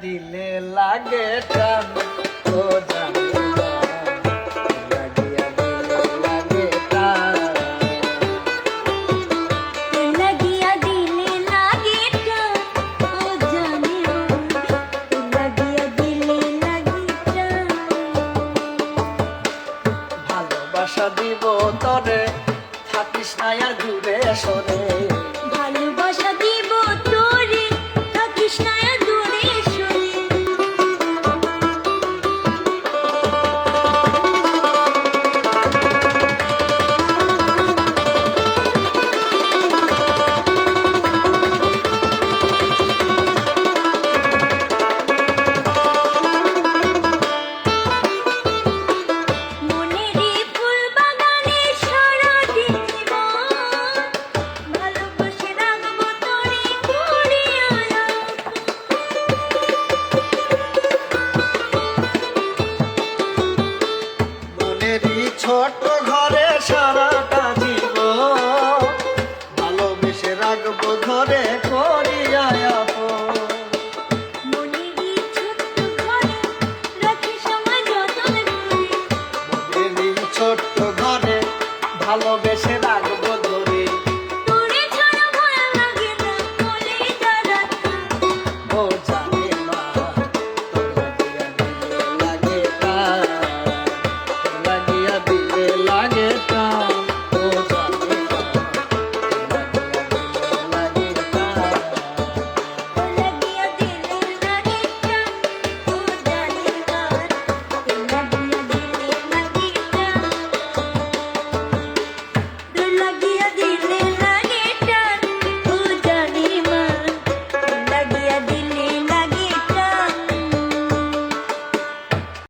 দিলে লাগে টান ও জানি না, লাগিয়া দিলে লাগে টান। লাগিয়া দিলে লাগে টান ও জানি না, লাগিয়া দিলে লাগে টান। ভালোবাসা দিব তরে থাকিস না আর দূরে সরে, ভালোবাসা দিব তোরে থাকিস না আর দূরে সরে। মনেরই ফুল বাগানে সারাদিন জীবন ভালোবাসে রাখবো তোরে করিয়া মনেরই ছোট ঘরে সারাটা জীবন ভালোবেসে রাখবো ঘরে করিয়া আপন। মনেরই ছোট্ট ঘরে রাখিস আমায় যতন করে। মনেরই ছোট্ট ঘরে ভালোবেসে